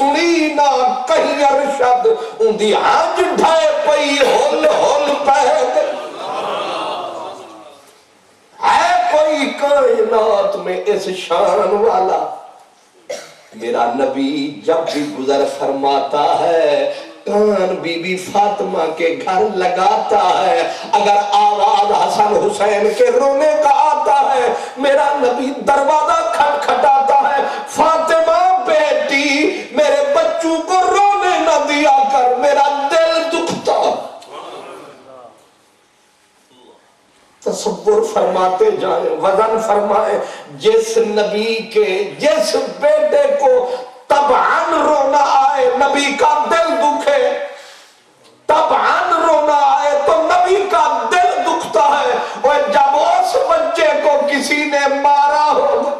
سنی نہ کہیں ارشد اندی آج ڈھائے پئی ہول ہول پہد ہے کوئی کائنات میں اس شان والا میرا نبی جب بھی گزر فرماتا ہے کان بی بی فاطمہ کے گھر لگاتا ہے اگر آواز حسن حسین کے رونے کا آتا ہے میرا نبی دروازہ کھٹکھٹاتا ہے فاطمہ بیٹی میرے بچوں کو رونے نہ دیا کر میرا دل دکھتا تصور فرماتے جائیں وزن فرمائیں جس نبی کے جس بیٹے کو طبعاً رونا آئے نبی کا دل دکھے طبعاً رونا آئے تو نبی کا دل دکھتا ہے اور جب اس بچے کو کسی نے مارا ہوگا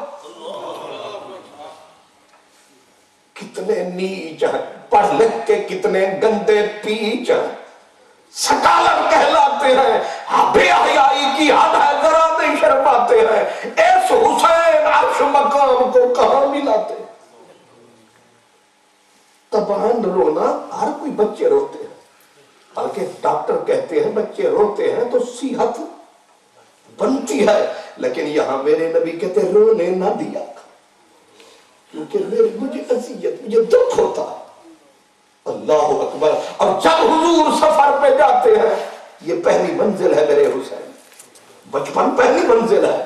کتنے نیچ ہیں پڑھ لکھ کے کتنے گندے پیچ ہیں سکالر کہلاتے ہیں بے حیائی کی حد ہے ذرا نہیں شرماتے ہیں اس حسین عرش مقام کو کہاں ملاتے ہیں طبعاً رونا ہر کوئی بچے روتے ہیں بلکہ ڈاکٹر کہتے ہیں بچے روتے ہیں تو صحت بنتی ہے لیکن یہاں میرے نبی کہتے رونے نہ دیا کیونکہ مجھے اذیت مجھے دکھ ہوتا اللہ اکبر اور جب حضور سفر پہ جاتے ہیں یہ پہلی منزل ہے میرے حسین بچپن پہلی منزل ہے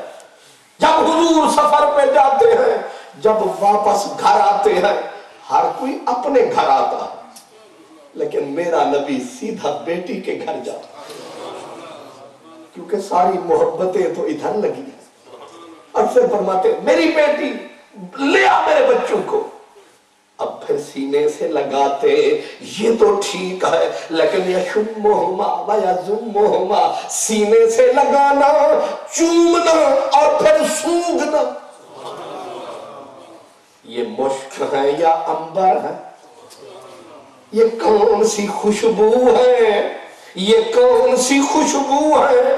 جب حضور سفر پہ جاتے ہیں جب واپس گھر آتے ہیں ہر کوئی اپنے گھر آتا ہے لیکن میرا نبی سیدھا بیٹی کے گھر جاتا کیونکہ ساری محبتیں تو ادھر لگی ہیں اور پھر فرماتے میری بیٹی لیا میرے بچوں کو اب پھر سینے سے لگاتے یہ تو ٹھیک ہے لیکن یشمہما ویزمہما سینے سے لگانا چومنا اور پھر سونگھنا یہ مشک ہے یا عنبر ہے یہ کون سی خوشبو ہے یہ کون سی خوشبو ہے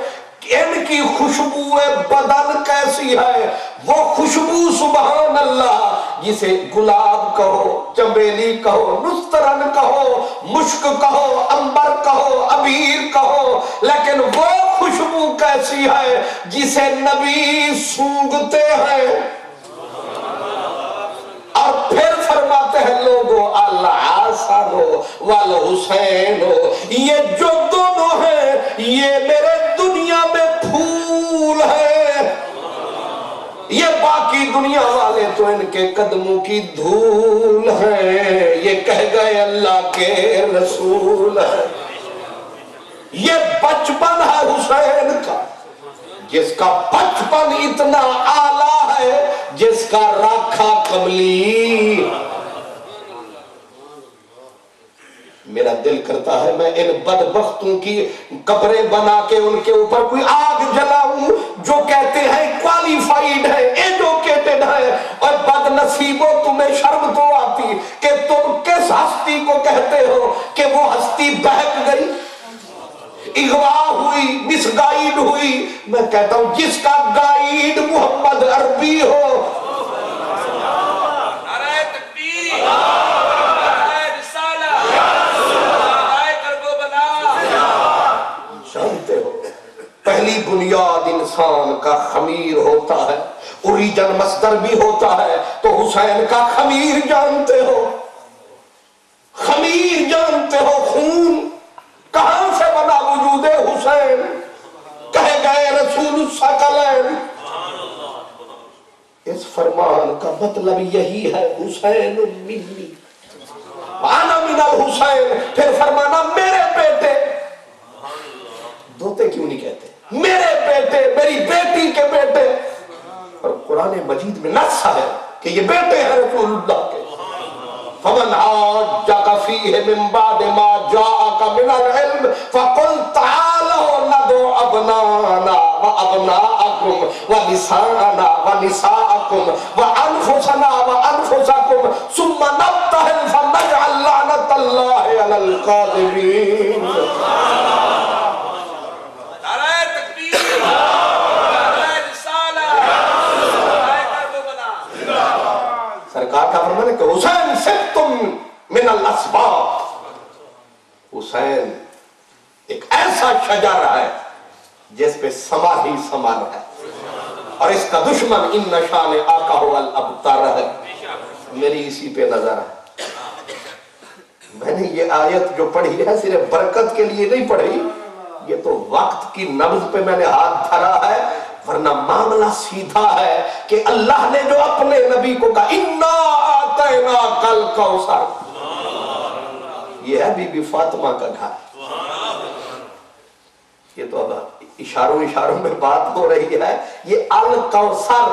ان کی خوشبو بدن کیسی ہے وہ خوشبو سبحان اللہ جسے گلاب کہو چمیلی کہو نسترن کہو مشک کہو عنبر کہو عبیر کہو لیکن وہ خوشبو کیسی ہے جسے نبی سونگھتے ہیں اور پھر فرماتے ہیں لوگوں الحسن والحسین یہ جو دونوں ہیں یہ میرے دنیا میں پھول ہے یہ باقی دنیا والے تو ان کے قدموں کی دھول ہے یہ کہہ گئے اللہ کے رسول ہے یہ بچپن ہے حسین کا جس کا بچپن اتنا اعلیٰ ہے جس کا راکھا کملی میرا دل کرتا ہے میں ان بدبختوں کی قبریں بنا کے ان کے اوپر کوئی آگ جلاؤں جو کہتے ہیں کوالیفائیڈ ہے ایجوکیٹڈ ہے اور بد نصیبوں تمہیں شرم تو آتی کہ تم کس ہستی کو کہتے ہو کہ وہ ہستی بہک گئی اغوا ہوئی مس گائیڈ ہوئی میں کہتا ہوں جس کا گائیڈ محمد عربی ہو جانتے ہو پہلی بنیاد انسان کا خمیر ہوتا ہے اوریجن مصدر بھی ہوتا ہے تو حسین کا خمیر جانتے ہو خمیر جانتے ہو خون کہاں سے بنا وجود حسین کہے گئے رسول الثقلین اس فرمان کا مطلب یہی ہے حسین منی انا من الحسین پھر فرمانا میرے بیٹے دوتے کیوں نہیں کہتے میرے بیٹے میری بیٹی کے بیٹے اور قرآن مجید میں نص ہے کہ یہ بیٹے ہیں رسول اللہ کے فمن عاجك فيه من بعد ما جاءك من العلم فقل تعالوا ندعو أبناءنا وأبناءكم ونساءنا ونساءكم وأنفسنا وأنفسكم ثم نبتهل فنجعل لعنة الله على الكاذبين سرکار کا فرمان ہے کہ حسین صرف تم الاسباط. حسین ایک ایسا شجر ہے جس پہ ثمر ہی ثمر ہے, اور اس کا دشمن ان نشان آقا هو الابتر ہے. میری اسی پہ نظر ہے. میں نے یہ آیت جو پڑھی ہے صرف برکت کے لیے نہیں پڑھی, یہ تو وقت کی نبض پہ میں نے ہاتھ دھرا ہے, ورنہ معاملہ سیدھا ہے کہ اللہ نے جو اپنے نبی کو کہا اِنَّا أَعْطَيْنَاكَ الْكَوْثَرَ, یہ ہے بی بی فاطمہ کا گھر. یہ تو اب اشاروں میں بات ہو رہی ہے. یہ الکوثر,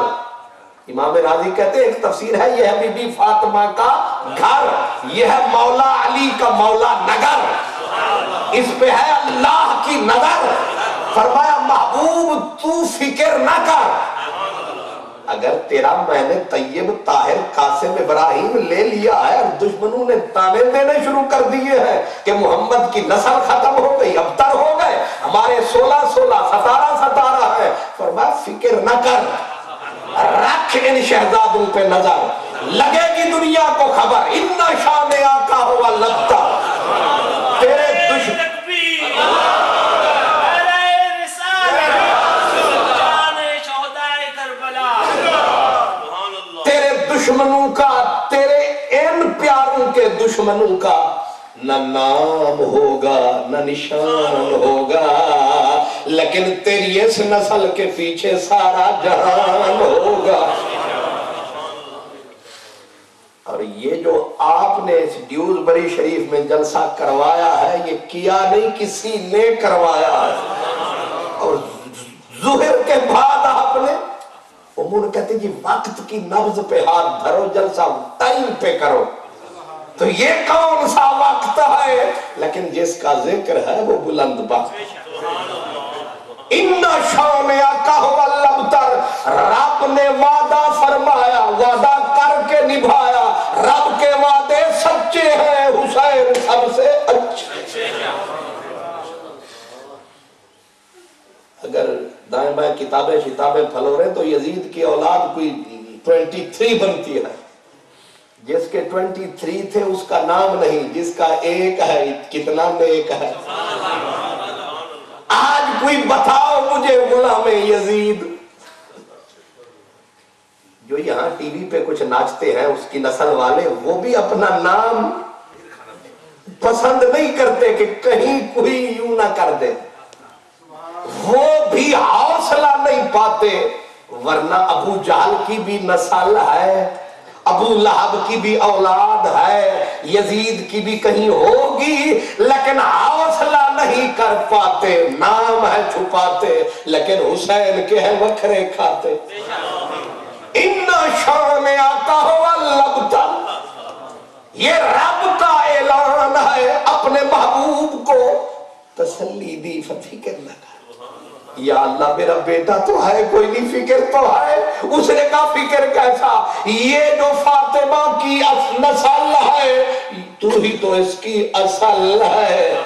امام راضی کہتے ہیں ایک تفسیر ہے یہ ہے بی بی فاطمہ کا گھر, یہ ہے مولا علی کا مولا نگر, اس پہ ہے اللہ کی نظر. فرمایا محبوب تو فکر نہ کر, اگر تیرا میں نے طیب طاہر قاسم ابراہیم لے لیا ہے اور دشمنوں نے تانے دینے شروع کر دیے ہیں کہ محمد کی نسل ختم ہو گئی, ابتر ہو گئے, ہمارے 17 ہے, فرمایا فکر نہ کر, رکھ ان شہزادوں پہ نظر, لگے گی دنیا کو خبر ان شان آقا ہوا لگتا. تیرے دشمنوں کا, تیرے ان پیاروں کے دشمنوں کا نہ نام ہوگا نہ نشان ہوگا, لیکن تیری اس نسل کے پیچھے سارا جہان ہوگا. اور یہ جو آپ نے اس ڈیوزبری شریف میں جلسہ کروایا ہے, یہ کیا نہیں کسی نے کروایا ہے. اور ظہر کے بعد آپ نے امور کہتے جی وقت کی نبض پہ ہاتھ دھرو, جلسہ ٹائم پہ کرو. تو یہ کون سا وقت ہے, لیکن جس کا ذکر ہے وہ بلند وقت. ان شان آقا هو الابتر, رب نے وعدہ فرمایا, وعدہ کر کے نبھایا. رب کے وعدے سچے ہیں, حسین سب سے اچھے. اگر دائیں بائیں کتابیں پھلو رہے تو یزید کی اولاد کوئی 23 بنتی ہے. جس کے 23 تھے اس کا نام نہیں, جس کا ایک ہے کتنا نیک ہے. آج کوئی بتاؤ مجھے غلام یزید جو یہاں ٹی وی پہ کچھ ناچتے ہیں اس کی نسل والے, وہ بھی اپنا نام پسند نہیں کرتے کہ کہیں کوئی یوں نہ کر دے, وہ بھی حوصلہ نہیں پاتے. ورنہ ابو جہل کی بھی نسل ہے, ابو لہب کی بھی اولاد ہے, یزید کی بھی کہیں ہوگی, لیکن حوصلہ نہیں کر پاتے. نام ہے چھپاتے, لیکن حسین کے ہیں وکھرے کھاتے. ان شان آقا هو الابتر, یہ رب کا اعلان ہے. اپنے محبوب کو تسلی دی, فکر نہ کر. یا اللہ میرا بیٹا تو ہے, کوئی نہیں, فکر تو ہے. اس نے کہا فکر کیسا, یہ جو فاطمہ کی نسل ہے تو ہی تو اس کی اصل ہے.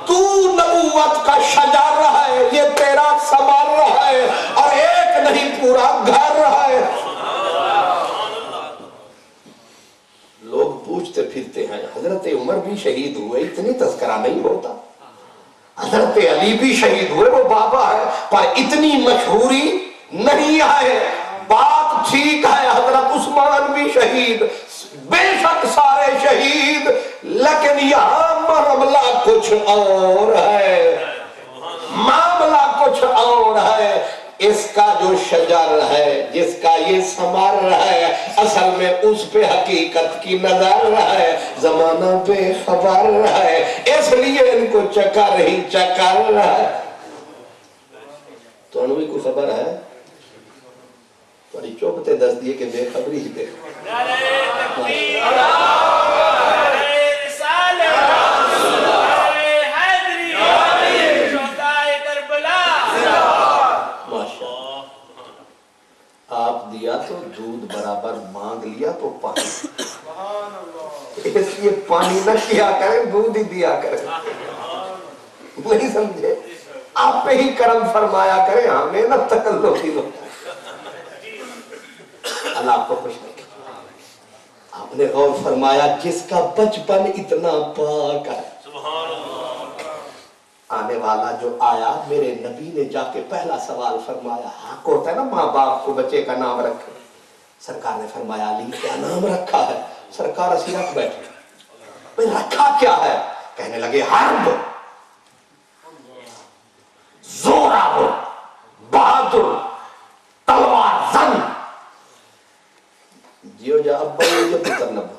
تو نبوت کا شجر ہے, یہ تیرا ثمر ہے, اور ایک نہیں پورا گھر ہے. لوگ پوچھتے پھرتے ہیں حضرت عمر بھی شہید ہوئے, اتنی تذکرہ نہیں ہوتا. حضرت علی بھی شہید ہوئے, وہ بابا ہے, پر اتنی مشہوری نہیں ہے. بات ٹھیک ہے, حضرت عثمان بھی شہید, بے شک سارے شہید, لیکن یہاں معاملہ کچھ اور ہے, معاملہ کچھ اور ہے. اس کا جو شجر ہے, جس کا یہ ثمر ہے, اصل میں اس پہ حقیقت کی نظر ہے, زمانہ پہ خبر ہے, اس لیے ان کو چکر ہی چکر ہے. تو انہوں کوئی خبر ہے, بڑی چوبتے دس دیے کہ بے خبری ہی بے خبری. آپ دیا تو دودھ برابر, مانگ لیا تو پانی. اس لیے پانی نہ کیا کریں, دودھ ہی دیا کریں. نہیں سمجھے, آپ پہ ہی کرم فرمایا کریں, ہمیں نہ تکلف ہی لو. اللہ آپ کو خوش رکھے. آپ نے غور فرمایا جس کا بچپن اتنا پاک ہے، آنے والا جو آیا میرے نبی نے جا کے پہلا سوال فرمایا، حق ہوتا ہے نا ماں باپ کو بچے کا نام رکھے، سرکار نے فرمایا علی کیا نام رکھا ہے؟ سرکار اسی رکھ بیٹھے، بھئی رکھا کیا ہے؟ کہنے لگے حرب، زورآور، بہادر، تلوار زن۔ جیو جا ابا جو پتر نبا،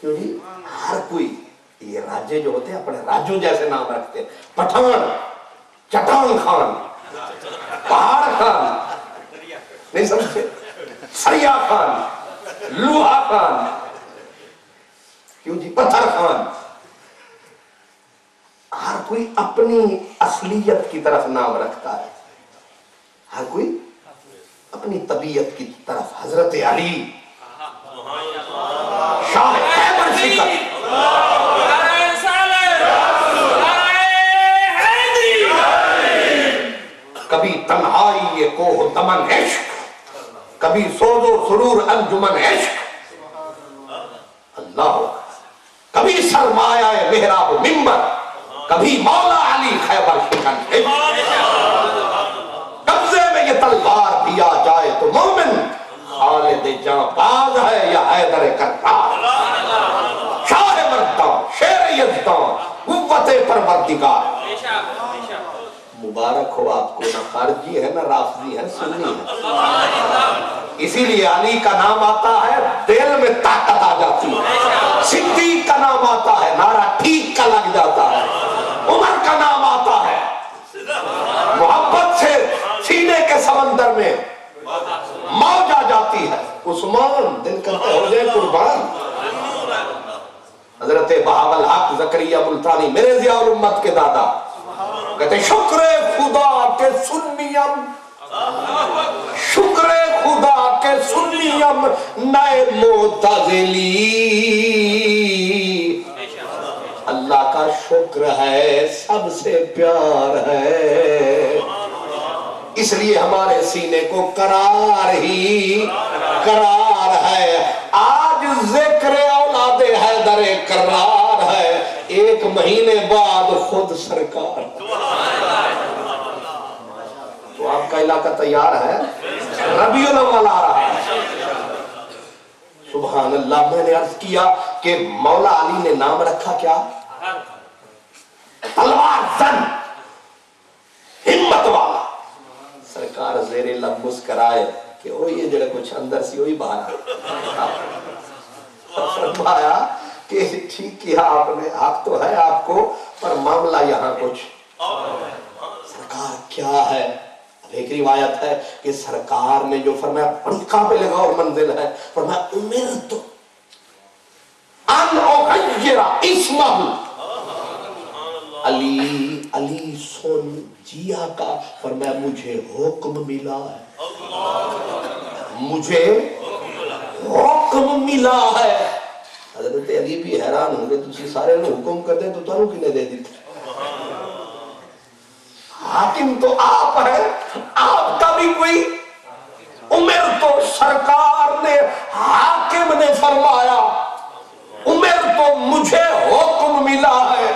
کیوں جی؟ ہر کوئی یہ راجے جو ہوتے ہیں اپنے راجوں جیسے نام رکھتے ہیں، پٹھان، چٹان خان، پہاڑ خان، نہیں سمجھے، سریا خان، لوہا خان، کیوں جی؟ پتھر خان۔ ہر کوئی اپنی اصلیت کی طرف نام رکھتا ہے، ہر کوئی اپنی طبیعت کی طرف۔ حضرت علی شاہ خیبر شکست، کبھی تنہائی کوہ دمن عشق، کبھی سوز و سرور انجمن عشق، اللہ، کبھی سرمایہ محراب منبر، کبھی مولا علی خیبر شکن عشق۔ قبضے میں یہ تلوار دیا جائے تو مومن، خالد جاں باز ہے یا حیدر کرار، شاہ مردان، شیر یزدان، قوت پروردگار۔ مبارک ہو آپ کو، نہ خارجی ہے نہ رافضی ہے، سنی ہے۔ اسی لیے علی کا نام آتا ہے دل میں طاقت آ جاتی ہے، صدیق کا نام آتا ہے نعرہ ٹھیک کا لگ جاتا ہے، عمر کا نام آتا ہے محبت سے سینے کے سمندر میں موج آ جاتی ہے، عثمان دل کرتا ہو جائے قربان۔ حضرت بہاول حق زکریا ملتانی میرے ضیاء الامت کے دادا کہتے شکر خدا کے سنیم، شکر خدا کے سنیم نئے معتزلی، اللہ کا شکر ہے سب سے پیار ہے، اس لیے ہمارے سینے کو قرار ہی قرار ہے۔ آج ذکر اولاد حیدر قرار ہے، ایک مہینے بعد خود سرکار۔ تو آپ کا علاقہ تیار ہے، ربیع الاول آ رہا ہے۔ سبحان اللہ، میں نے عرض کیا کہ مولا علی نے نام رکھا کیا؟ تلوار زن، ہمت والا۔ سرکار زیر لب مسکرائے کہ وہ یہ جڑا کچھ اندر سی وہی باہر آ، فرمایا کہ ٹھیک کیا آپ نے، حق تو ہے آپ کو، پر معاملہ یہاں کچھ۔ سرکار کیا ہے؟ اب ایک روایت ہے کہ سرکار نے جو فرمایا بڑی قابل غور منزل ہے، فرمایا امرت ان اغیر اسمہ، علی علی سن جیا کا، فرمایا مجھے حکم ملا ہے، مجھے حکم ملا ہے۔ حضرت علی بھی حیران ہوں گے، تسی سارے نے حکم کر دیں تو تانوں کنے دے دیتے؟ حاکم تو آپ ہیں، آپ کا بھی کوئی عمر تو سرکار نے، حاکم نے فرمایا عمر تو مجھے حکم ملا ہے۔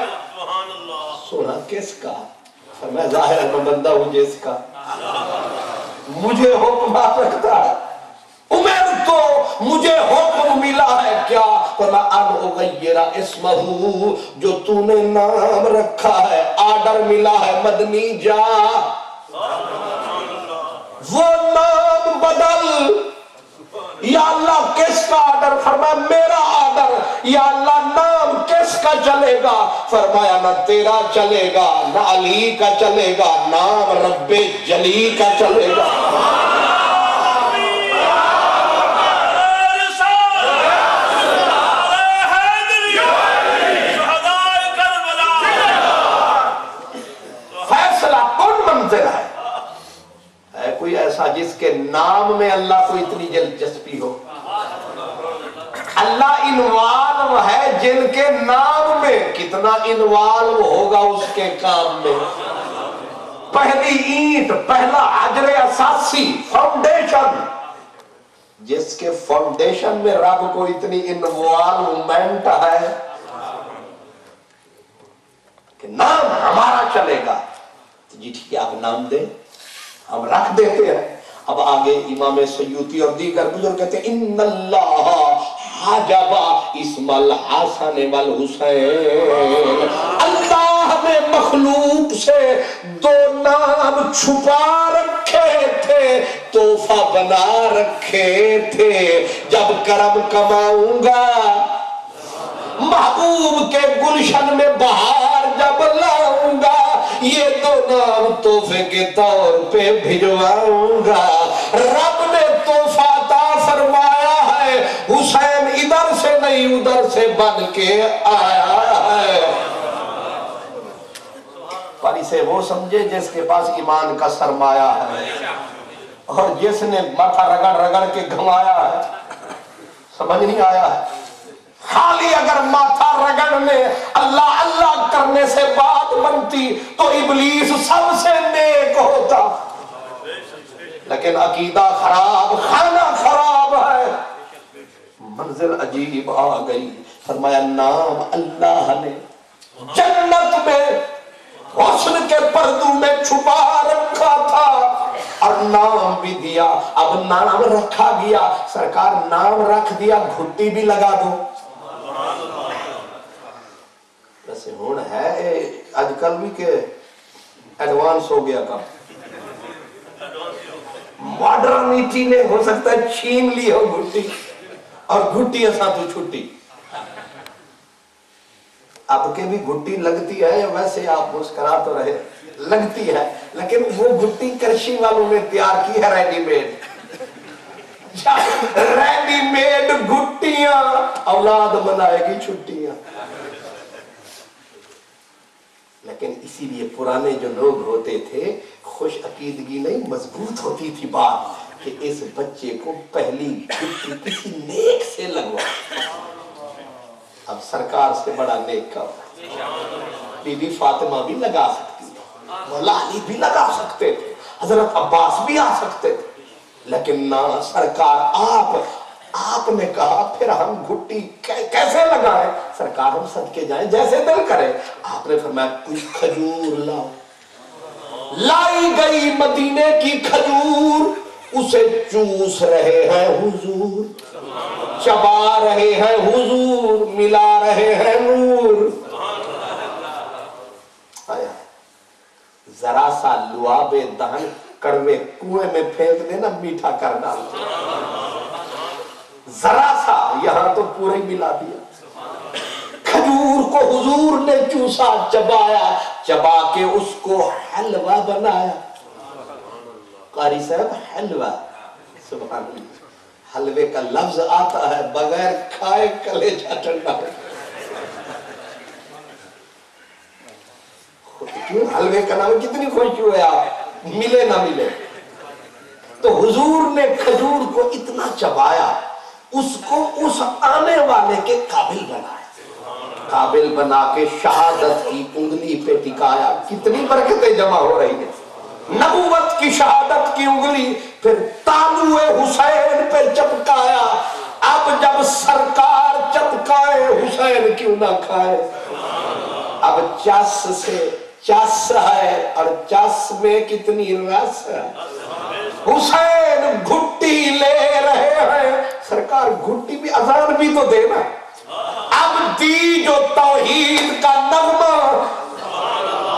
سنا کس کا؟ فرمایا ظاہر ہے میں بندہ ہوں جس کا، مجھے حکم آ رکھتا ہے، عمر تو مجھے حکم ملا ہے کیا؟ فرمایا ان اغیر اسمہ، جو تو نے نام رکھا ہے، آرڈر ملا ہے مدنی جا، وہ نام بدل۔ یا اللہ کس کا آرڈر؟ فرمایا میرا آرڈر۔ یا اللہ نام کس کا چلے گا؟ فرمایا نہ تیرا چلے گا، نہ علی کا چلے گا، نام رب جلی کا چلے گا۔ فیصلہ کون منزل ہے؟ ہے کوئی ایسا جس کے نام میں اللہ کو اتنی دلچسپی ہو؟ اللہ انوالو ہے جن کے نام میں، کتنا انوالو ہوگا اس کے کام میں؟ پہلی اینٹ، پہلا حجر اساسی، فاؤنڈیشن جس کے فاؤنڈیشن میں رب کو اتنی انوالومنٹ ہے کہ نام ہمارا چلے گا، تو جی ٹھیک ہے آپ نام دیں، ہم رکھ دیتے ہیں۔ اب آگے امام سیوطی اور دیگر بزرگ کہتے ہیں ان اللہ حجب اسم الحسن والحسین، اللہ نے مخلوق سے دو نام چھپا رکھے تھے، تحفہ بنا رکھے تھے، جب کرم کماؤں گا محبوب کے گلشن میں بہار جب لاؤں گا، یہ دو نام تحفے کے طور پہ بھجواؤں گا۔ رب نے تحفہ عطا فرمایا ہے، حسین ادھر سے نہیں ادھر سے بن کے آیا ہے۔ پر اسے وہ سمجھے جس کے پاس ایمان کا سرمایہ ہے، اور جس نے ماتھا رگڑ رگڑ کے گھمایا ہے سمجھ نہیں آیا ہے۔ خالی اگر ماتھا رگڑنے اللہ اللہ کرنے سے بات بنتی تو ابلیس سب سے نیک ہوتا، لیکن عقیدہ خراب، خانہ خراب ہے۔ منزل عجیب آ گئی، فرمایا نام اللہ نے جنت میں حسن کے پردوں میں چھپا رکھا تھا، اور نام بھی دیا۔ اب نام رکھا گیا، سرکار نام رکھ دیا، گھٹی بھی لگا دو۔ ویسے ہون ہے آج کل بھی کہ ایڈوانس ہو گیا کام، ماڈرنیٹی نے ہو سکتا ہے چھین لی ہو گھٹی، اور گھٹی ایسا تو چھٹی۔ آپ کے بھی گھٹی لگتی ہے، ویسے آپ مسکرا تو رہے، لگتی ہے، لیکن وہ گھٹی کرشی والوں نے تیار کی ہے ریڈی میڈ، ریڈی میڈ گھٹیاں اولاد منائے گی چھٹیاں۔ لیکن اسی لیے پرانے جو لوگ ہوتے تھے خوش عقیدگی نہیں، مضبوط ہوتی تھی بات کہ اس بچے کو پہلی گھٹی کسی نیک سے لگوا۔ اب سرکار سے بڑا نیک کا بی بی فاطمہ بھی لگا سکتی ہے، مولا علی بھی لگا سکتے تھے، حضرت عباس بھی آ سکتے تھے، لیکن نہ سرکار آپ نے کہا پھر ہم گھٹی کیسے لگائیں؟ سرکار ہم صدقے جائیں جیسے دل کرے۔ آپ نے فرمایا کوئی کھجور لاؤ، لائی گئی مدینے کی کھجور، اسے چوس رہے ہیں حضور، چبا رہے ہیں حضور، ملا رہے ہیں نور۔ ذرا سا لعاب دہن کڑوے کنویں میں پھینک دینا، میٹھا کر ڈالتے، ذرا سا، یہاں تو پورا ہی ملا دیا۔ کھجور کو حضور نے چوسا، چبایا، چبا کے اس کو حلوہ بنایا۔ قاری صاحب حلوہ، سبحان اللہ، حلوے کا لفظ آتا ہے بغیر کھائے کلیجہ ٹھنڈا۔ حلوے کا نام کتنی خوشی ہوئے آپ، ملے نہ ملے۔ تو حضور نے کھجور کو اتنا چبایا، اس کو اس آنے والے کے قابل بنایا، قابل بنا کے شہادت کی انگلی پہ ٹکایا۔ کتنی برکتیں جمع ہو رہی ہیں، نبوت کی شہادت کی انگلی، پھر تالو حسین پہ چپکایا۔ اب جب سرکار چپکائے حسین کیوں نہ کھائے؟ اب چس سے چس ہے، اور چس میں کتنی رس ہے۔ حسین گھٹی لے رہے ہیں، سرکار گھٹی بھی، اذان بھی تو دینا۔ اب دی جو توحید کا نغمہ،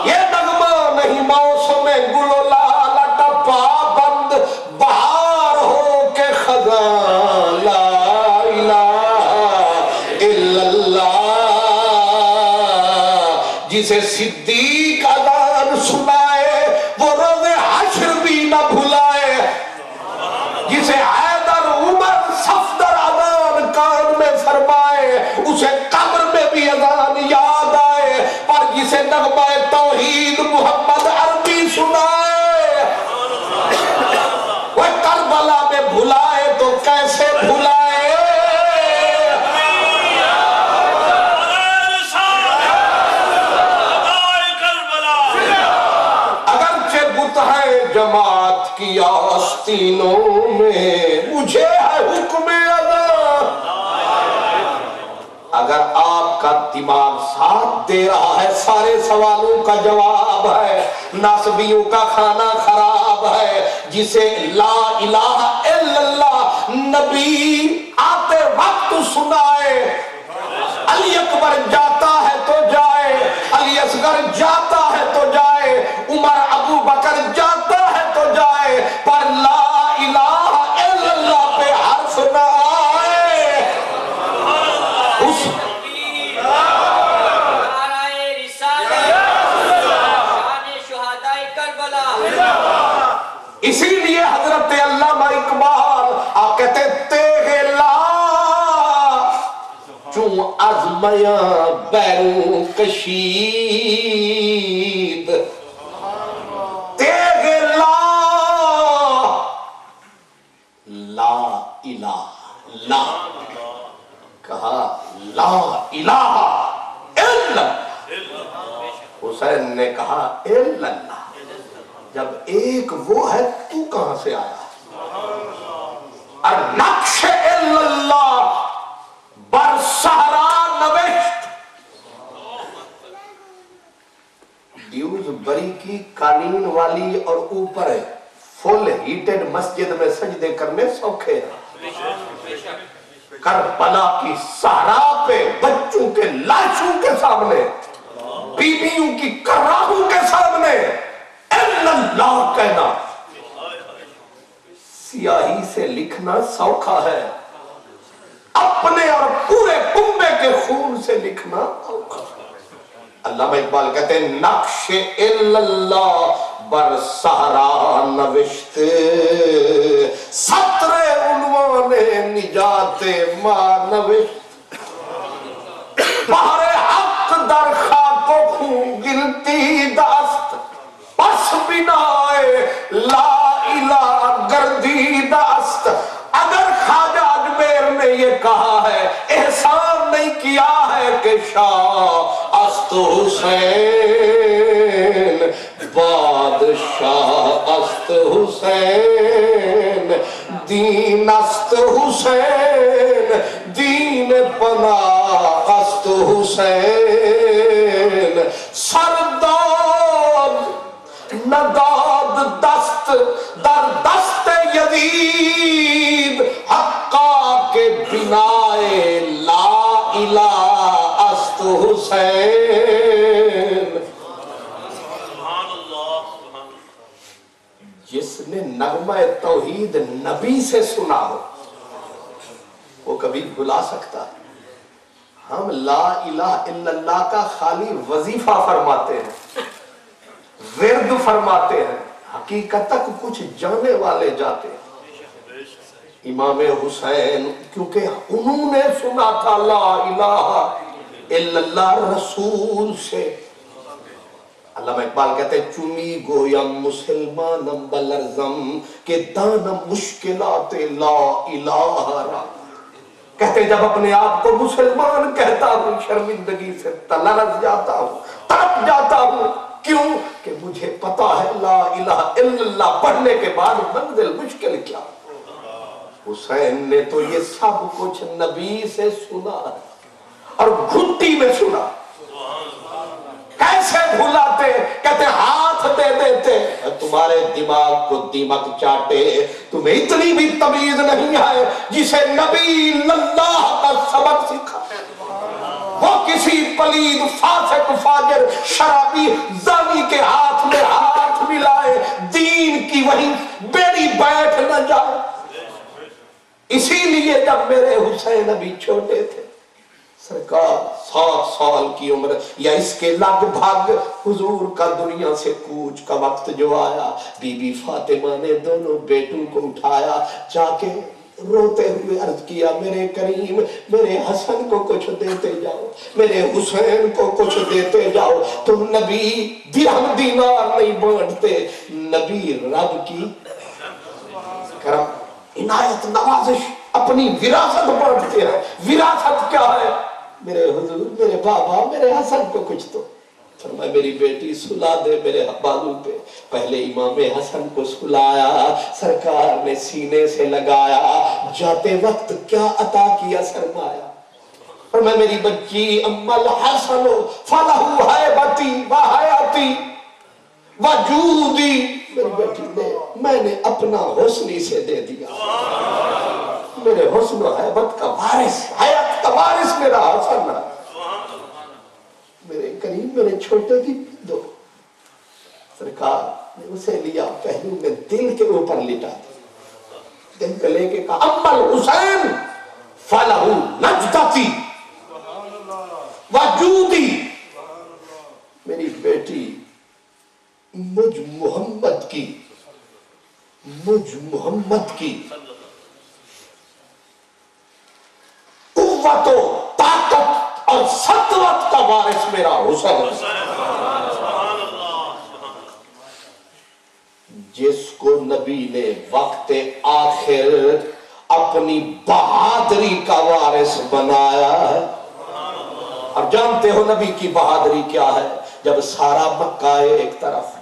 یہ نغمہ نہیں موسم گل و لال ٹپا بند، بہار ہو کے خزاں لا الہ الا اللہ، جسے صدیق اذان سنائے وہ روز حشر بھی نہ بھلائے، جسے حیدر عمر صفدر اذان کان میں فرمائے اسے قبر میں بھی اذان یاد آئے، پر جسے نغمہ توحید محمد عربی سنائے وہ کربلا میں بھلائے تو کیسے بھلائے؟ جماعت کی آستینوں میں مجھے ہے ساتھ دے رہا ہے، سارے سوالوں کا جواب ہے، ناسبیوں کا کھانا خراب ہے، جسے لا الہ الا اللہ نبی آتے وقت سنائے، علی اکبر جاتا ہے تو جائے، علی اصغر جاتا ہے تو جائے، عمر ابو بکر جاتا ہے تو جائے، پر لا الہ الا اللہ پہ حرف نہ آئے۔ اس اسی لیے حضرت علامہ اقبال آپ کہتے تیغ لا چون ازمیاں بیروں کشید، تیغ لا لا الہ لا کہا لا الہ الا حسین نے کہا الا اللہ، جب ایک وہ ہے تو کہاں سے آیا؟ النقش الا اللہ بر صحرا نوشت، ڈیوز بری کی قالین والی اور اوپر فل ہیٹڈ مسجد میں سجدے کرنے سوکھے ہیں، کربلا کی صحرا پہ بچوں کے لاشوں کے سامنے، بیویوں کی کراہوں کے سامنے اللہ کہنا، سیاہی سے لکھنا سوکھا ہے، اپنے اور پورے کنبے کے خون سے لکھنا سوکھا ہے۔ علامہ اقبال کہتے ہیں نقش اللہ بر صحرا نوشت، سطر عنوان نجات ما نوشت، بحر حق در خاک و خون گرتی دست، پس بنائے لا الہ گردید است۔ اگر خواجہ اجمیر نے یہ کہا ہے احسان نہیں کیا ہے کہ شاہ است حسین بادشاہ است حسین، دین است حسین دین پناہ است حسین، سرداد نداد دست در دست یزید، حقا کے بنائے لا الہ است حسین۔ جس نے نغمہ توحید نبی سے سنا ہو وہ کبھی بھلا سکتا ہے؟ ہم لا الہ الا اللہ کا خالی وظیفہ فرماتے ہیں، ورد فرماتے ہیں، حقیقت تک کچھ جانے والے جاتے ہیں۔ امام حسین کیونکہ انہوں نے سنا تھا لا الہ الا اللہ رسول سے۔ علامہ اقبال کہتے ہیں چمی گویم مسلمانم بلرزم کہ دانم مشکلات لا الہ را، کہتے جب اپنے آپ کو مسلمان کہتا ہوں شرمندگی سے لرز جاتا ہوں، تڑپ جاتا ہوں، کیوں کہ مجھے پتا ہے لا الہ الا اللہ پڑھنے کے بعد منزل مشکل کیا۔ حسین نے تو یہ سب کچھ نبی سے سنا اور گھٹی میں سنا، کیسے بھلاتے؟ کہتے ہاتھ دے دیتے، تمہارے دماغ کو دیمک چاٹے، تمہیں اتنی بھی تمیز نہیں ہے جسے نبی اللہ کا سبق سکھا، وہ کسی پلید فاسق فاجر شرابی زانی کے ہاتھ میں ہاتھ ملائے، دین کی وہیں بیڑی بیٹھ نہ جائے۔ اسی لیے جب میرے حسین ابھی چھوٹے تھے، سرکار 7 سال کی عمر یا اس کے لگ بھگ حضور کا دنیا سے کوچ کا وقت جو آیا، بی بی فاطمہ نے دونوں بیٹوں کو اٹھایا، جا کے روتے ہوئے عرض کیا میرے کریم میرے حسن کو کچھ دیتے جاؤ، میرے حسین کو کچھ دیتے جاؤ، تم نبی درہم دینار نہیں بانٹتے، نبی رب کی کرم عنایت نوازش اپنی وراثت بانٹتے ہیں۔ وراثت کیا ہے؟ میرے حضور میرے بابا میرے حسن کو کچھ تو فرمایا میری بیٹی سلا دے میرے بازو پہ۔ پہلے امام حسن کو سلایا، سرکار نے سینے سے لگایا، جاتے وقت کیا عطا کیا سرمایا؟ اور میں میری بچی امل حسن فلہو حیبتی و حیاتی وجودی، میری بیٹی میں نے اپنا حسن اسے دے دیا، میرے حسن و حیبت کا وارث، حیات کا وارث میرا حسن ہے۔ میرے کریم میرے چھوٹے کی دو، سرکار نے اسے لیا پہلو میں دل کے اوپر لٹا دیا، دل پہ لے کے کہا امل حسین فلہو نجدتی وجودی، میری بیٹی مجھ محمد کی قوت و طاقت اور سطوت کا وارث میرا حسن ہے۔ جس کو نبی نے وقت آخر اپنی بہادری کا وارث بنایا ہے، اور جانتے ہو نبی کی بہادری کیا ہے؟ جب سارا مکہ ایک طرف،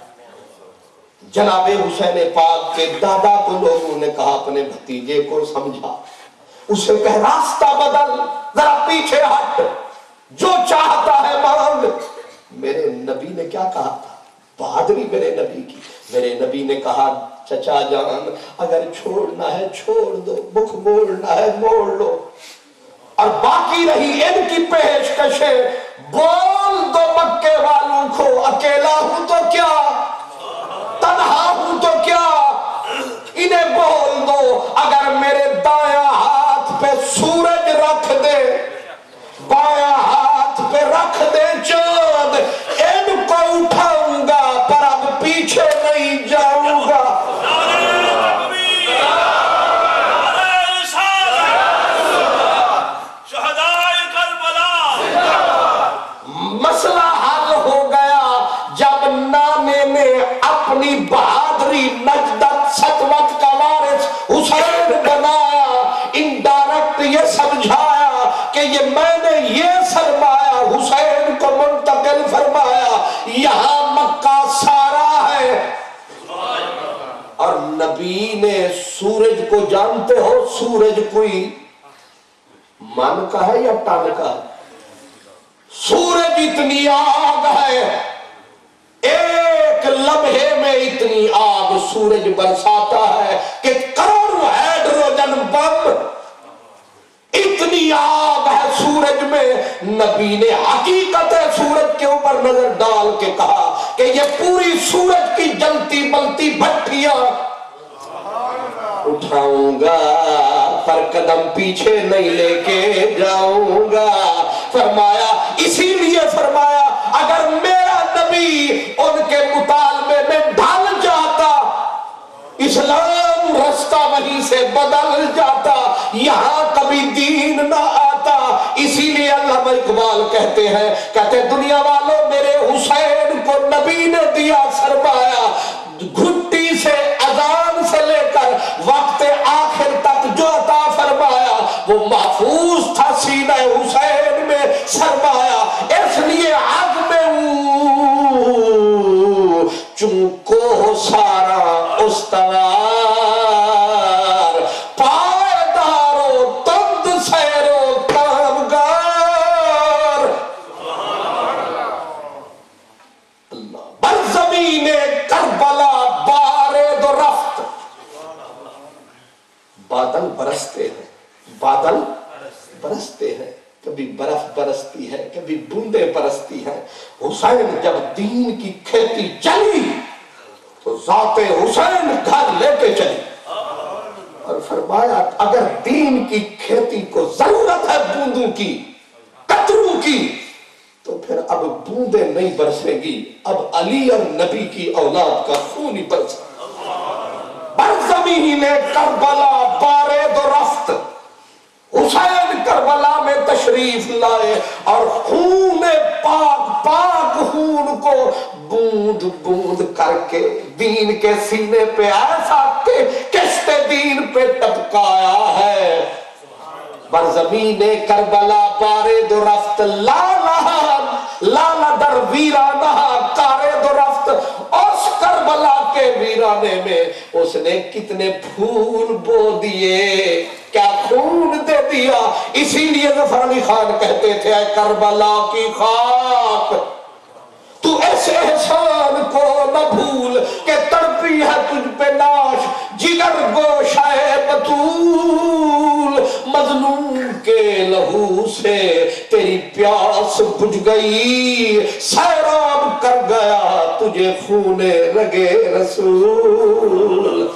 جناب حسین پاک کے دادا کو لوگوں نے کہا اپنے بھتیجے کو سمجھا، اسے کہہ راستہ بدل، ذرا پیچھے ہٹ، جو چاہتا ہے مانگ۔ میرے نبی نے کیا کہا تھا؟ بہادری میرے نبی کی۔ میرے نبی نے کہا چچا جان اگر چھوڑنا ہے چھوڑ دو، مکھ موڑنا ہے موڑ لو، اور باقی رہی ان کی پیشکشیں، بول دو مکے والوں کو اکیلا ہوں تو کیا، تنہا ہوں تو کیا، انہیں بول دو اگر میرے دایاں ہاتھ پہ سورج رکھ دے، بایاں ہاتھ پہ رکھ دے چاند، ان کو اٹھاؤں گا پر اب پیچھے نہیں جاؤں گا۔ مسئلہ حل ہو گیا جب نانے نے اپنی بہادری، نجدت، سطوت کا وارث حسین بنایا، انڈائریکٹ یہ سمجھایا کہ یہ میں نے یہ سرمایا حسین کو منتقل فرمایا، یہاں مکہ سارا ہے۔ اور نبی نے سورج کو، جانتے ہو سورج کوئی من کا ہے یا ٹن کا ہے؟ سورج اتنی آگ ہے، ایک لمحے میں اتنی آگ سورج برساتا ہے کہ کروڑوں ہائیڈروجن بم، اتنی آگ ہے سورج میں۔ نبی نے حقیقت سورج کے اوپر نظر ڈال کے کہا کہ یہ پوری سورج کی جلتی بلتی بھٹیاں اٹھاؤں گا پر قدم پیچھے نہیں لے کے جاؤں گا۔ فرمایا اسی لیے فرمایا اگر میرا نبی ان کے مطالبے میں ڈھل جاتا، اسلام رستہ وہیں سے بدل جاتا، یہاں کبھی دین نہ آتا۔ اسی لیے علامہ اقبال کہتے ہیں، کہتے دنیا والوں میرے حسین کو نبی نے دیا سرمایا، گھٹی سے اذان سے لے کر وقت آخر تک جو عطا فرمایا وہ محفوظ تھا سینہ حسین میں سرمایا۔ اس لیے عزم چونکو سارا استوار، پائیدار و تند سیر و کامگار۔ بر زمین کربلا بارد و رفت، بادل برستے ہیں، بادل برستے ہیں، کبھی برف برستی ہے، کبھی بوندیں برستی ہیں۔ حسین جب دین کی کھیتی چلی تو ذات حسین گھر لے کے چلی، اور فرمایا اگر دین کی کھیتی کو ضرورت ہے بوندوں کی، قطروں کی، تو پھر اب بوندیں نہیں برسے گی، اب علی اور نبی کی اولاد کا خون ہی برسے۔ برزمین کربلا بارد و رفت، حسین کربلا میں تشریف لائے اور خون پاک پاک خون کو بوند بوند کر کے دین کے سینے پہ ایسا کہ کشت دین پہ ٹپکایا ہے۔ برزمین کربلا بارد و رفت، لالا در ویرانہ کارد و رفت، اس کربلا کربلا کے ویرانے میں اس نے کتنے پھول بو دیے، کیا خون دے دیا۔ اسی لیے ظفر علی خان کہتے تھے اے کربلا کی خاک، تو ایسے احسان کو نہ بھول کہ تڑپی ہے تجھ پہ لاش جگر گوشہ بطول، مظلوم کے لہو سے تیری پیاس بجھ گئی، سیراب کر گیا تجھے خون رگے رسول۔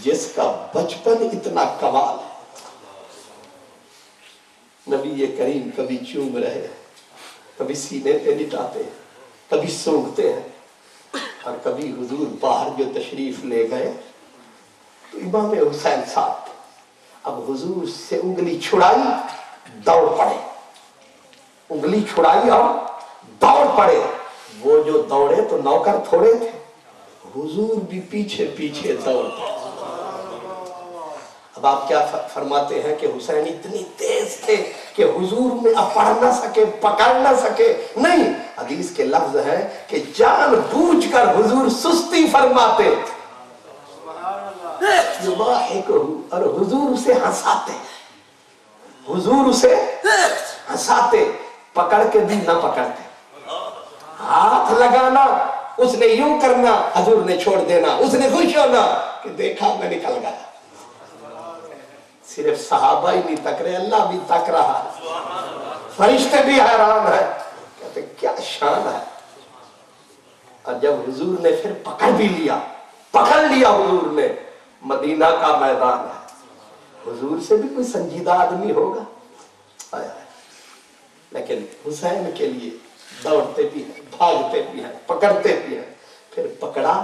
جس کا بچپن اتنا کمال ہے، نبی کریم کبھی چوم رہے، کبھی سینے پہ لٹاتے ہیں، کبھی سونگتے ہیں، اور کبھی حضور باہر جو تشریف لے گئے تو امام حسین ساتھ، اب حضور سے انگلی چھڑائی دوڑ پڑے، انگلی چھڑائی اور دوڑ پڑے۔ وہ جو دوڑے تو نوکر تھوڑے تھے، حضور بھی پیچھے پیچھے دوڑ پڑے۔ اب آپ کیا فرماتے ہیں کہ حسین اتنی تیز تھے کہ حضور میں پڑھ نہ سکے، پکڑ نہ سکے، نہیں، حدیث کے لفظ ہیں کہ جان بوجھ کر حضور سستی فرماتے اور حضور اسے ہنساتے، حضور اسے ہنساتے، پکڑ کے بھی نہ پکڑتے، ہاتھ لگانا اس نے یوں کرنا، حضور نے چھوڑ دینا، اس نے خوش ہونا کہ دیکھا میں نکل گیا۔ صرف صحابہ ہی نہیں تک رہے، اللہ بھی تک رہا، فرشتے بھی حیران ہیں، کہتے کیا شان ہے۔ اور جب حضور نے پھر پکڑ بھی لیا، پکڑ لیا حضور نے، مدینہ کا میدان ہے، حضور سے بھی کوئی سنجیدہ آدمی ہوگا، لیکن حسین کے لیے دوڑتے بھی ہیں، بھاگتے بھی ہیں، پکڑتے بھی ہیں۔ پھر پکڑا،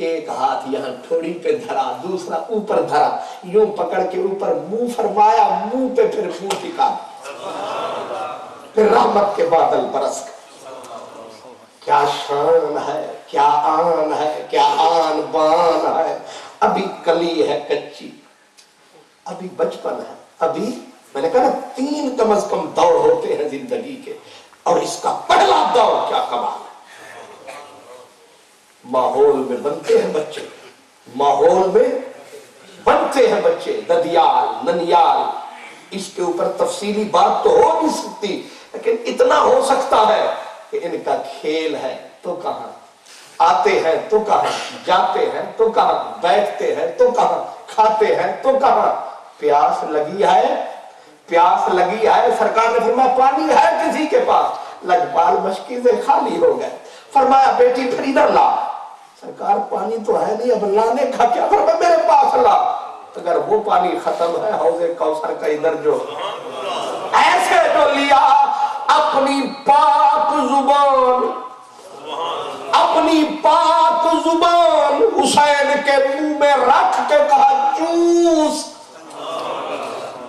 ایک ہاتھ یہاں ٹھوڑی پہ دھرا، دوسرا اوپر دھرا، یوں پکڑ کے اوپر منہ فرمایا، منہ پہ پھر منہ ٹکا، پھر رحمت کے بادل برس گئے۔ کیا شان ہے، کیا آن ہے، کیا آن بان ہے۔ ابھی کلی ہے کچی، ابھی بچپن ہے، ابھی میں نے کہا 3 کم از کم دور ہوتے ہیں زندگی کے، اور اس کا پہلا دور کیا کمال ہے۔ ماحول میں بنتے ہیں بچے، ماحول میں بنتے ہیں بچے، ددیال ننیال، اس کے اوپر تفصیلی بات تو ہو نہیں سکتی، لیکن اتنا ہو سکتا ہے کہ ان کا کھیل ہے تو کہاں، آتے ہیں تو کہاں، جاتے ہیں تو کہاں، بیٹھتے ہیں تو کہاں، کھاتے ہیں تو کہاں۔ پیاس لگی ہے، پیاس لگی ہے، سرکار نے فرمایا پانی ہے کسی کے پاس، لجپال مشکیزیں خالی ہو گئے، فرمایا بیٹی پھر ادھر لا، سرکار پانی تو ہے نہیں، اب لانے کا کیا، فرمایا میرے پاس لا، اگر وہ پانی ختم ہے حوض کوثر کا ادھر جو، ایسے تو لیا اپنی پاک زبان، اپنی پاک زبان حسین کے منہ میں رکھ کے کہا چوس۔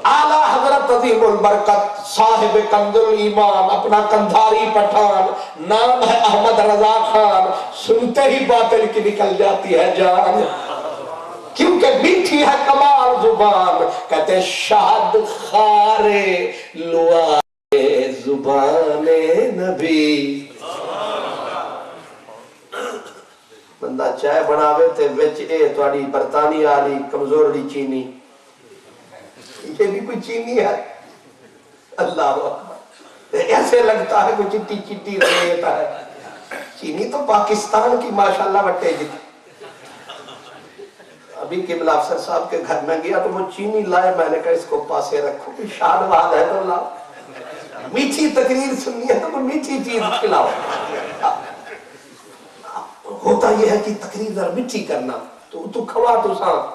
اعلیٰ حضرت عظیم البرکت صاحب کنز الایمان، اپنا کندھاری پٹھان، نام ہے احمد رضا خان، سنتے ہی باطل کی نکل جاتی ہے جان، کیونکہ میٹھی ہے کمال زبان۔ کہتے شہد خارے لوائے زبان نبی، بندہ چائے بناوے تے وچ اے تواڈی برطانیہ والی کمزوری چینی، یہ بھی کوئی چینی ہے، اللہ اکبر، ایسے لگتا ہے کوئی چٹی چٹی ریتا ہے، چینی تو پاکستان کی ماشاءاللہ بٹے جتنی۔ ابھی قبلہ افسر صاحب کے گھر میں گیا تو وہ چینی لائے، میں نے کہا اس کو پاسے رکھو، کوئی شاد بات ہے تو لاؤ، میٹھی تقریر سننی ہے تو کوئی میٹھی چیز کھلاؤ۔ ہوتا یہ ہے کہ تقریر ذرا میٹھی کرنا، تو کھوا تو ساتھ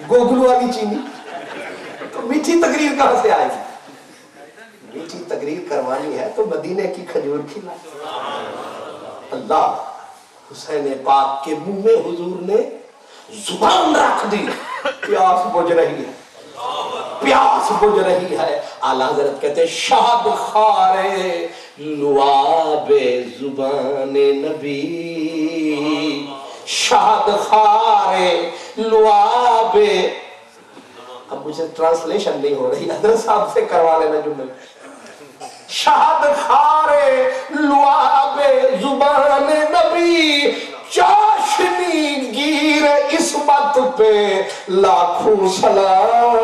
گوگلو والی چینی، تو میٹھی تقریر کہاں سے آئے گی؟ میٹھی تقریر کروانی ہے تو مدینے کی کھجور کھلا۔ اللہ، حسین پاک کے منہ میں حضور نے زبان رکھ دی، پیاس بجھ رہی ہے، پیاس بجھ رہی ہے۔ اعلیٰ حضرت کہتے ہیں شاد خارے لعاب زبان نبی، شاد خارے لعاب، اب مجھے ٹرانسلیشن نہیں ہو رہی، حضرت صاحب سے کروا لینا جملے، شہد خارے لعاب زبان نبی، چاشنی گیر عصمت پہ لاکھوں سلام،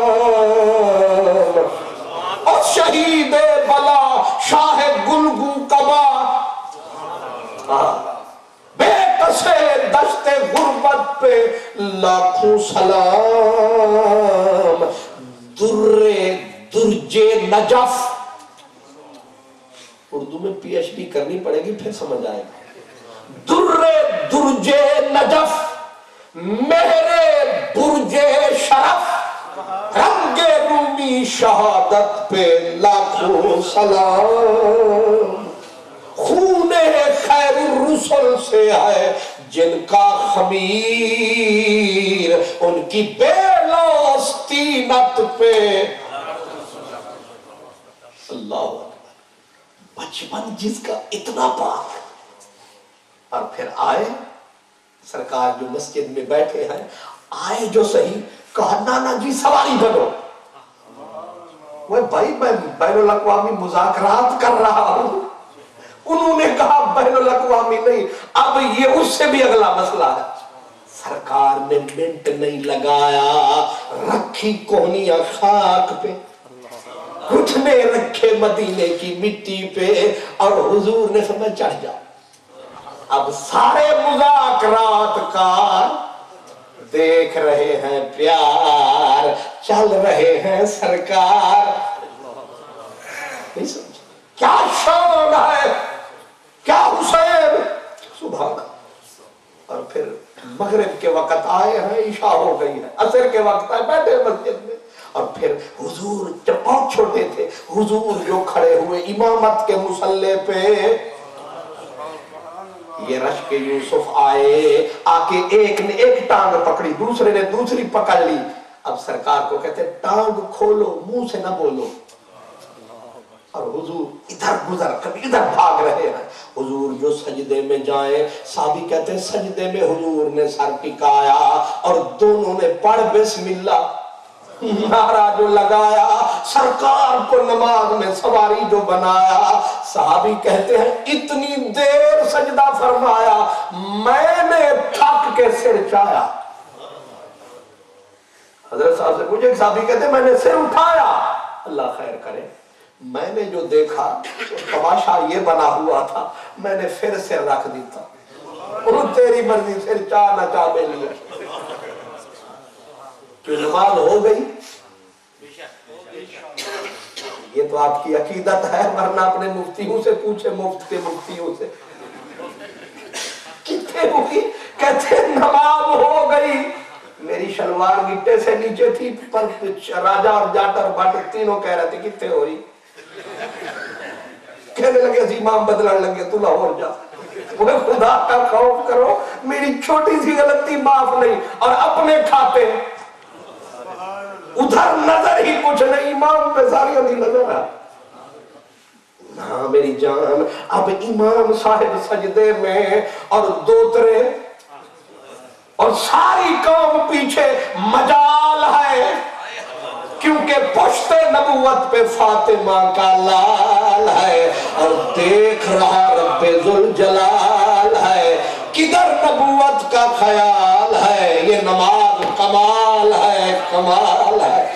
اور شہید بلا شاہ گلگو کبا، بے کسے دشت غربت پہ لاکھوں سلام، درج نجف، اردو میں پی ایچ ڈی کرنی پڑے گی پھر سمجھ آئے گا، درج نجف، میرے برج شرف، رنگ رومی شہادت پہ لاکھوں سلام، خون خیر الرسل سے ہے جن کا خمیر، ان کی بے لاستینت پہ اللہ، بچپن جس کا اتنا پاک، اور پھر آئے سرکار جو مسجد میں بیٹھے ہیں، آئے جو صحیح، کہا نانا جی سواری بنو، وہ بھائی میں بین الاقوامی مذاکرات کر رہا ہوں، انہوں نے کہا بین الاقوامی نہیں، اب یہ اس سے بھی اگلا مسئلہ ہے، سرکار نے منٹ نہیں لگایا، رکھی کوہنیاں خاک پہ، گھٹنے رکھے مدینے کی مٹی پہ، اور حضور نے فرمایا چڑھ جاؤ، اب سارے مذاکرات کار دیکھ رہے ہیں پیار، چل رہے ہیں سرکار، نہیں سمجھے کیا شان ہے، کیا حسین، سبحان اللہ۔ اور پھر مغرب کے وقت آئے ہیں، عشاء ہو گئی ہے، عصر کے وقت آئے بیٹھے مسجد میں، اور پھر حضور جب بہت چھوٹے تھے، حضور جو کھڑے ہوئے امامت کے مصلی پہ، یہ رشک یوسف آئے، آکے ایک نے ایک ٹانگ پکڑی، دوسرے نے دوسری پکڑ لی، اب سرکار کو کہتے ہیں ٹانگ کھولو، منہ سے نہ بولو، اور حضور ادھر گزر کبھی ادھر بھاگ رہے ہیں، حضور جو سجدے میں جائیں، صحابی کہتے ہیں سجدے میں حضور نے سر ٹکایا اور دونوں نے پڑھ بسم اللہ، نعرہ جو لگایا، سرکار کو نماز میں سواری جو بنایا، صحابی کہتے ہیں اتنی دیر سجدہ فرمایا، میں نے تھک کے سر چایا، حضرت صاحب سے پوچھے، صحابی کہتے ہیں میں نے سر اٹھایا، اللہ خیر کرے، میں نے جو دیکھا تماشا یہ بنا ہوا تھا، میں نے پھر سر رکھ دیتا، اور تیری مرضی سر چاہ نہ چاہ میں لیا، کہ نماز ہو گئی، یہ تو آپ کی عقیدت ہے، ورنہ اپنے مفتیوں سے پوچھے، مفت کے مفتیوں سے کتنے ہوئی، کہتے نماز ہو گئی، میری شلوار گٹے سے نیچے تھی، پر راجہ اور جاٹر بٹ تینوں کہہ رہے تھے کتنے ہو رہی، کہنے لگے امام بدلن لگے تو لاہور جا، وہ خدا کا خوف کرو، میری چھوٹی سی غلطی معاف نہیں، اور اپنے کھاتے ادھر نظر ہی کچھ نہیں، امام پہ ساری ابھی نظر ہے، ہاں میری جان، اب امام صاحب سجدے میں اور دوترے اور ساری قوم پیچھے، مجال ہے کیونکہ پشت نبوت پہ فاطمہ کا لال ہے، اور دیکھ رہا رب ذوالجلال ہے، کدھر نبوت کا خیال ہے، یہ نماز کمال ہے، کمال ہے،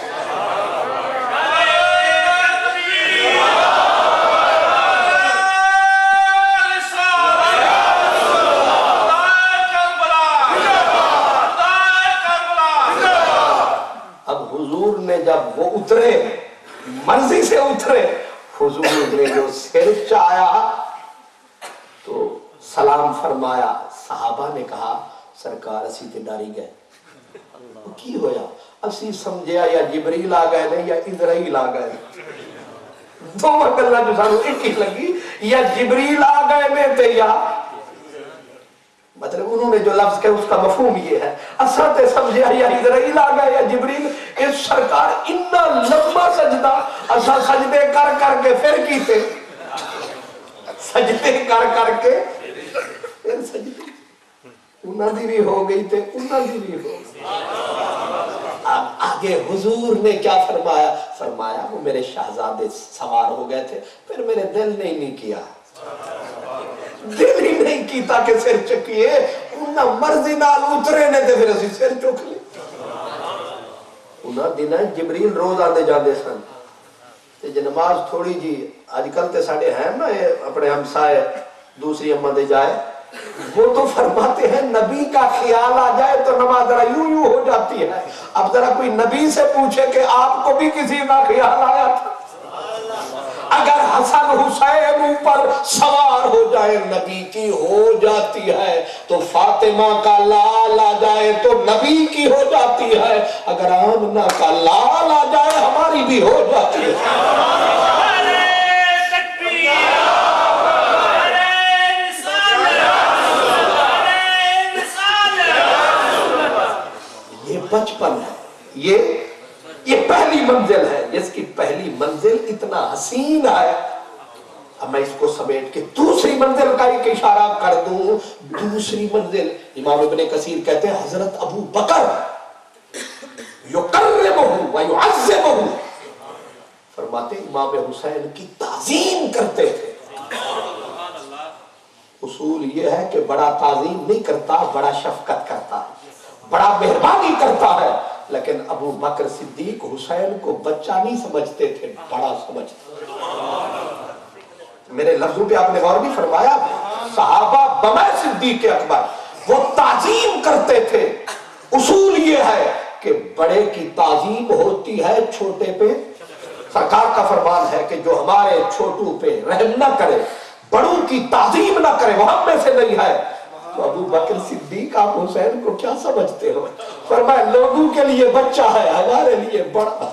جب وہ اترے، مرضی سے اترے، حضور نے جو سر چایا تو سلام فرمایا، صحابہ نے کہا سرکار اسی تے ڈاری گئے، کی ہویا، اسی سمجھیا یا جبریل آ گئے نہیں یا اسرائیل آ گئے، دو گلاں جو سانو ایک ہی لگی، یا جبریل آ گئے میں تے یا، مطلب انہوں نے جو لفظ کہا اس کا مفہوم یہ ہے، اصل تے سمجھیا یا اسرائیل آ گئے یا جبریل، اس سرکار اتنا لمبا سجدہ، اصل سجدے کر کر کے پھر کیتے، سجدے کر کر کے پھر سجدے، انہاں دی بھی ہو گئی تے انہاں دی بھی ہو گئی، اب آگے حضور نے کیا فرمایا؟ فرمایا وہ میرے شہزادے سوار ہو گئے تھے، پھر میرے دل نے نہیں کیا، دل ہی نہیں کیتا کہ سر چکیے، انہاں مرضی نال اترے نے تے پھر اسی سر چک لی۔ انہاں دنہ جبریل روز آندے جاندے سن تے جے نماز تھوڑی جی آج کل تے ساڑے ہیں نا اپنے ہمسائے دوسری اماں دے جائے، وہ تو فرماتے ہیں نبی کا خیال آ جائے تو نماز ذرا یوں یوں ہو جاتی ہے۔ اب ذرا کوئی نبی سے پوچھے کہ آپ کو بھی کسی کا خیال آیا تھا؟ اگر حسن حسین اوپر سوار ہو جائے نبی کی ہو جاتی ہے، تو فاطمہ کا لال آ جائے تو نبی کی ہو جاتی ہے، اگر آمنہ کا لال آ جائے ہماری بھی ہو جاتی ہے۔ یہ بچپن ہے، یہ پہلی منزل ہے، جس کی پہلی منزل اتنا حسین ہے۔ اب میں اس کو سمیٹ کے دوسری منزل کا ایک اشارہ کر دوں۔ دوسری منزل امام ابن کثیر کہتے ہیں حضرت ابو بکر یکرمہ و یعظمہ، فرماتے امام حسین کی تعظیم کرتے تھے۔ اصول یہ ہے کہ بڑا تعظیم نہیں کرتا، بڑا شفقت کرتا ہے، بڑا مہربانی کرتا ہے، لیکن ابو بکر صدیق حسین کو بچہ نہیں سمجھتے تھے، بڑا سمجھتے تھے۔ میرے لفظوں پہ آپ نے غور نہیں فرمایا، صحابہ بمع صدیق اکبر وہ تعظیم کرتے تھے۔ اصول یہ ہے کہ بڑے کی تعظیم ہوتی ہے چھوٹے پہ۔ سرکار کا فرمان ہے کہ جو ہمارے چھوٹوں پہ رحم نہ کرے، بڑوں کی تعظیم نہ کرے، وہ ہم میں سے نہیں ہے۔ تو ابو بکر صدیق آپ حسین کو کیا سمجھتے ہو؟ فرمایا لوگوں کے لیے بچہ ہے، ہمارے لیے بڑا۔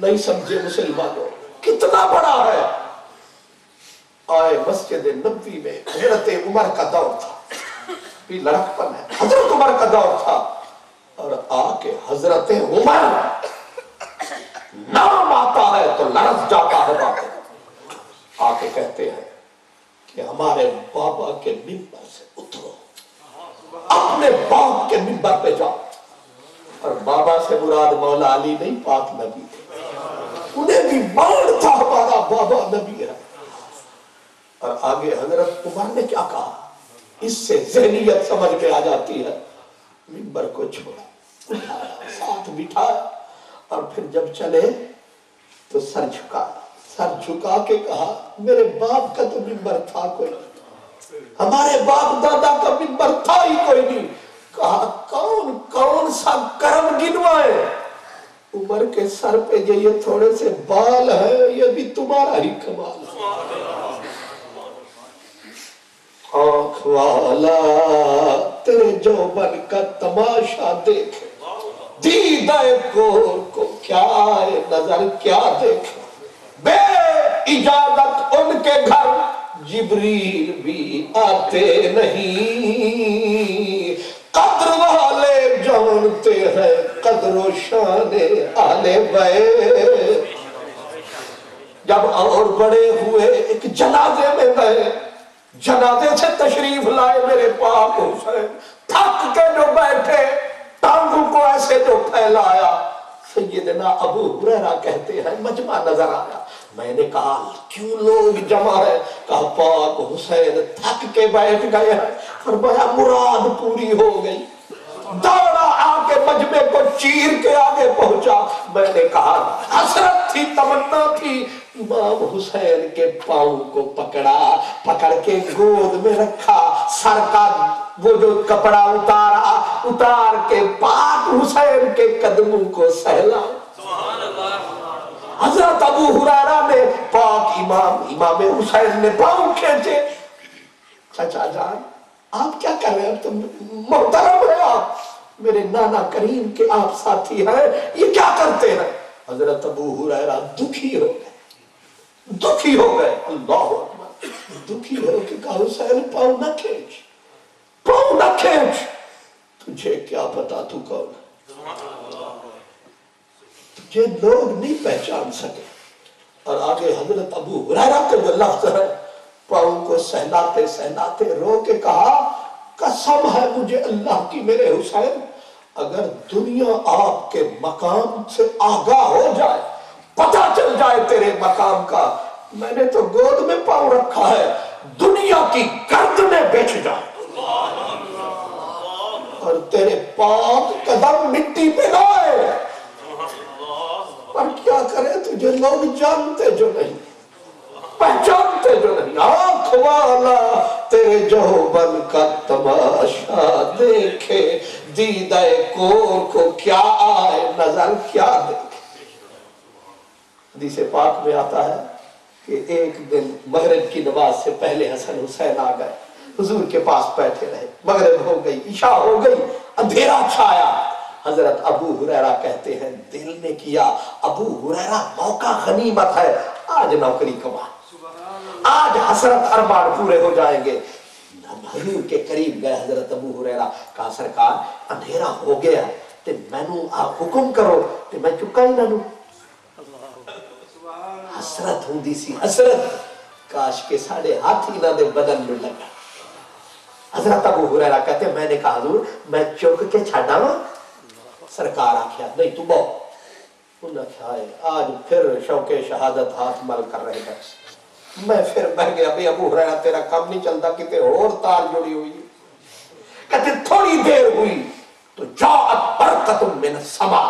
نہیں سمجھے مسلمانوں، کتنا بڑا ہے۔ آئے مسجد نبوی میں حضرت عمر کا دور تھا، بھی لڑکپن ہے، حضرت عمر کا دور تھا، اور آ کے حضرت عمر نام آتا ہے تو لرز جاتا ہے باتیں۔ آ کے کہتے ہیں کہ ہمارے بابا کے منبر سے اترو، اپنے باپ کے منبر پہ جاؤ۔ اور بابا سے مراد مولا علی نہیں، پاک نبی تھے، انہیں بھی مان تھا ہمارا بابا نبی ہے۔ اور آگے حضرت عمر نے کیا کہا، اس سے ذہنیت سمجھ میں آ جاتی ہے۔ منبر کو چھوڑا، ساتھ بٹھایا، اور پھر جب چلے تو سر جھکا کے کہا میرے باپ کا تو منبر تھا کوئی نہیں، ہمارے باپ دادا کا منبر تھا ہی کوئی نہیں۔ کہا کون سا کرم گنوائے، عمر کے سر پہ یہ تھوڑے سے بال ہے، یہ بھی تمہارا ہی کمال ہے۔ آنکھ والا تیرے جوبن کا تماشا دیکھے، دیدہ کور کو کیا نظر کیا دیکھے، بے اجازت ان کے گھر جبریل بھی آتے نہیں، قدر والے جانتے ہیں قدر و شان آلے بیت۔ جب اور بڑے ہوئے ایک جنازے میں گئے، جنازے سے تشریف لائے میرے پاک حسین، تھک کے جو بیٹھے، ٹانگوں کو ایسے جو پھیلایا، سیدنا ابو ہریرہ کہتے ہیں مجمع نظر آیا۔ میں نے کہا کیوں لوگ جمع ہے؟ کہا پاک حسین تھک کے بیٹھ گئے ہیں۔ فرمایا مراد پوری ہو گئی۔ دوڑا آ کے مجمع کو چیر کے آگے پہنچا۔ میں نے کہا حسرت تھی، تمنا تھی، امام حسین کے پاؤں کو پکڑ کے گود میں رکھا، سر کا وہ جو کپڑا اتار کے پاک حسین کے قدموں کو سہلا۔ حضرت ابو ہریرہ نے پاک امام حسین نے پاؤں کھینچے۔ چچا جان آپ کیا کر رہے ہیں؟ تم محترم ہے، آپ میرے نانا کریم کے آپ ساتھی ہیں، یہ کیا کرتے ہیں؟ حضرت ابو ہریرہ دکھی ہو گئے، اللہ اکبر، دکھی ہو کہ کہا حسین پاؤں نہ کھینچ، تجھے کیا پتا تو کون ہے، تجھے لوگ نہیں پہچان سکے۔ اور آگے حضرت ابو ہریرہ کے جو لفظ ہے، پاؤں کو سہلاتے رو کے کہا قسم ہے مجھے اللہ کی میرے حسین، اگر دنیا آپ کے مقام سے آگاہ ہو جائے، پتہ چل جائے تیرے مقام کا، میں نے تو گود میں پاؤں رکھا ہے، دنیا کی گردنیں بیچ جائے اور تیرے پاک قدم مٹی پہ لائے، پر کیا کرے تجھے لوگ جانتے جو نہیں، پہچانتے جو نہیں۔ آنکھ والا تیرے جوبن کا تماشا دیکھے، دیدہ کور کو کیا آئے نظر کیا دیکھے۔ حدیث پاک میں آتا ہے کہ ایک دن مغرب کی نماز سے پہلے حسن حسین آ گئے، حضور کے پاس بیٹھے رہے، مغرب ہو گئی، عشاء ہو گئی، اندھیرا چھایا۔ حضرت ابو ہریرہ کہتے ہیں دل نے کیا ابو ہریرہ موقع غنیمت ہے، آج نوکری کما، آج حسرت ارمان پورے ہو جائیں گے۔ حضور کے قریب گئے حضرت ابو ہریرہ، کہا سرکار اندھیرا ہو گیا تے مینوں آپ حکم کرو تے میں چکا ہی نہ لوں۔ حسرت ہوں دی سی، حسرت کاش کے ساڑھے ہاتھ ہی نہ دے بدن میں لگا۔ حضرت ابو ہریرہ کہتے ہیں میں نے کہا حضور میں چک کے چھڑا ہوں؟ سرکار آکھیا نہیں تو بہو، انہوں نے کہا آج پھر شوق شہادت ہاتھ مل کر رہے گا۔ میں پھر بہ گیا بھئی ابو ہریرہ تیرا کام نہیں چلتا، کتے اور تار جڑی ہوئی۔ کہتے تھوڑی دیر ہوئی تو جاءت برقۃ من السماء،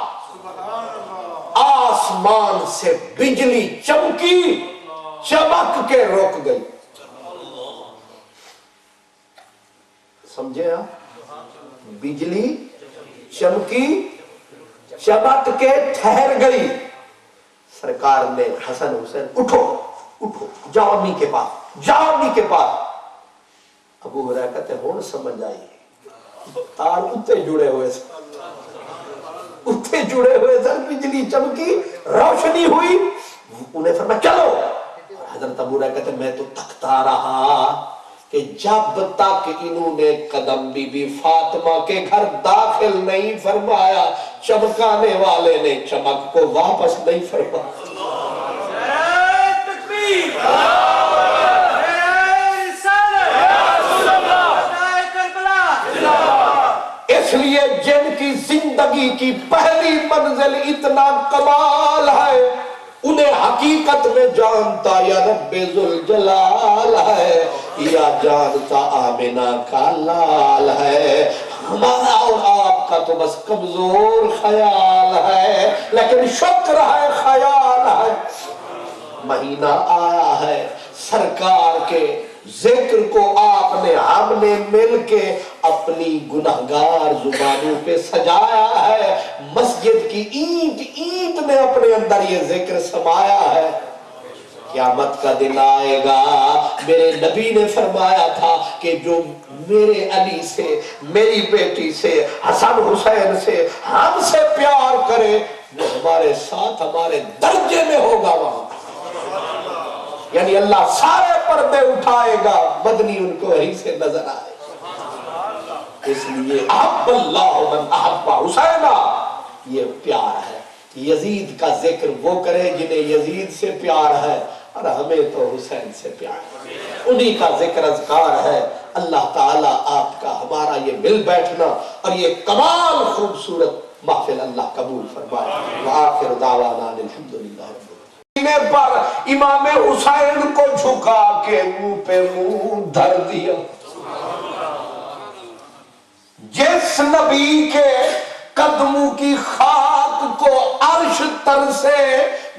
آسمان سے بجلی چمکی، چمک کے رک گئی۔ سمجھے آپ؟ بجلی چمکی، چمک کے ٹھہر گئی۔ سرکار نے حسن حسین اٹھو اٹھو جاؤ امی کے پاس، جاؤ امی کے پاس۔ ابو ہریرہ کہتے ہون سمجھ آئی، تار اتنے جڑے ہوئے سے، اتنے جڑے ہوئے سر، بجلی چمکی، روشنی ہوئی، انہیں فرمایا چلو۔ حضرت ابو ہریرہ کہتے میں تو تکتا رہا کہ جب تک انہوں نے قدم بی بی فاطمہ کے گھر داخل نہیں فرمایا، چمکانے والے نے چمک کو واپس نہیں فرمایا۔ اس لیے جن کی زندگی کی پہلی منزل اتنا کمال ہے، انہیں حقیقت میں جانتا یا رب ذوالجلال ہے یا جانتا آمنہ کا لال ہے۔ ہمارا اور آپ کا تو بس کمزور خیال ہے، لیکن شکر ہے خیال ہے۔ مہینہ آیا ہے سرکار کے ذکر کو آپ نے ہم نے مل کے اپنی گنہگار زبانوں پہ سجایا ہے، مسجد کی اینٹ اینٹ میں اپنے اندر یہ ذکر سمایا ہے۔ قیامت کا دن آئے گا، میرے نبی نے فرمایا تھا کہ جو میرے علی سے، میری بیٹی سے، حسن حسین سے، ہم سے پیار کرے وہ ہمارے ساتھ ہمارے درجے میں ہوگا وہاں۔ یعنی اللہ سارے پردے اٹھائے گا، مدنی ان کو وہیں سے نظر آئے گا۔ اس لیے احب اللہ من احب حسینہ، یہ پیار ہے۔ یزید کا ذکر وہ کرے جنہیں یزید سے پیار ہے، اور ہمیں تو حسین سے پیار ہے، انہی کا ذکر اذکار ہے۔ اللہ تعالیٰ آپ کا ہمارا یہ مل بیٹھنا اور یہ کمال خوبصورت محفل اللہ قبول فرمائے۔ وآخر دعوانا الحمدللہ رب العالمین۔ پر امام حسین کو جھکا کے منہ پہ منہ دھر دیا۔ جس نبی کے قدموں کی خاک کو عرش تر سے،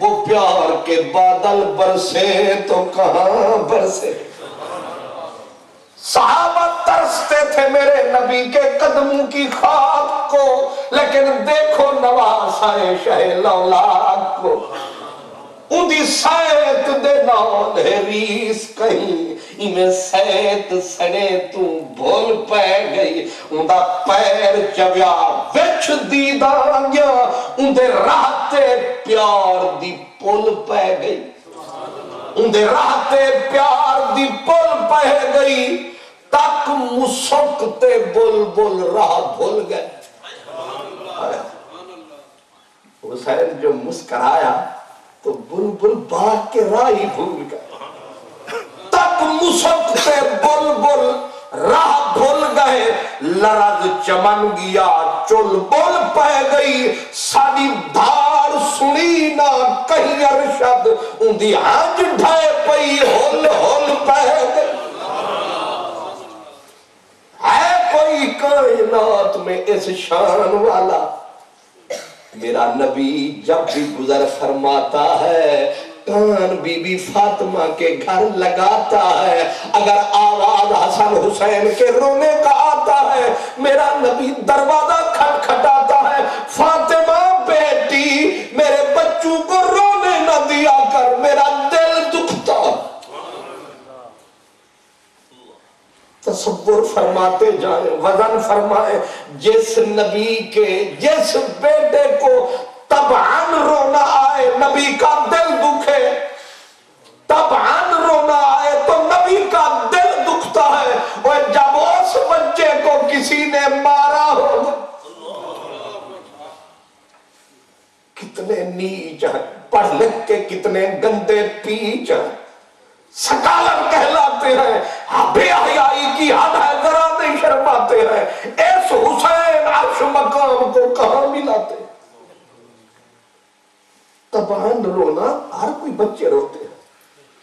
وہ پیار کے بادل برسے تو کہاں برسے۔ صحابہ ترستے تھے میرے نبی کے قدموں کی خاک کو، لیکن دیکھو نواسائے شہ لولاک کو، اندی سیت دے نال ریس کہیں، میں سیت سڑے تو بھول پہ گئی، اندہ پیر چویا وچ دیدانیا، اندے راہتے پیار دی پل پہ گئی، اندے راہتے پیار دی پل پہ گئی، تک مسکتے بلبل راہ بھول گئے۔ حسین جو مسکرایا تو بلبل باغ کے راہ ہی بھول گئے، تک مسکتے بلبل راہ بھول گئے لرز چمن گیا چل بول پہ گئی ساری دھار سنی نہ کہیں ارشد اندی آج ڈھائے پئی ہول ہول پہ گئی ہے کوئی کائنات میں اس شان والا میرا نبی جب بھی گزر فرماتا ہے کان بی بی فاطمہ کے گھر لگاتا ہے اگر آواز حسن حسین کے رونے کا آتا ہے میرا نبی دروازہ کھٹکھٹاتا ہے فاطمہ بیٹی میرے بچوں کو رونے نہ دیا کر میرا دل دکھتا تصور فرماتے جائیں وزن فرمائیں جس نبی کے جس بیٹے کو طبعاً رونا آئے نبی کا دل دکھے طبعاً رونا آئے تو نبی کا دل دکھتا ہے اور جب اس بچے کو کسی نے مارا ہوگا کتنے نیچ ہیں پڑھ لکھ کے کتنے گندے پیچ ہیں سکالر کہلاتے ہیں بے حیائی کی حد ہے ذرا نہیں شرماتے ہیں ایس حسین عرش مقام کو کہاں ملاتے طبعاً رونا ہر کوئی بچے روتے ہیں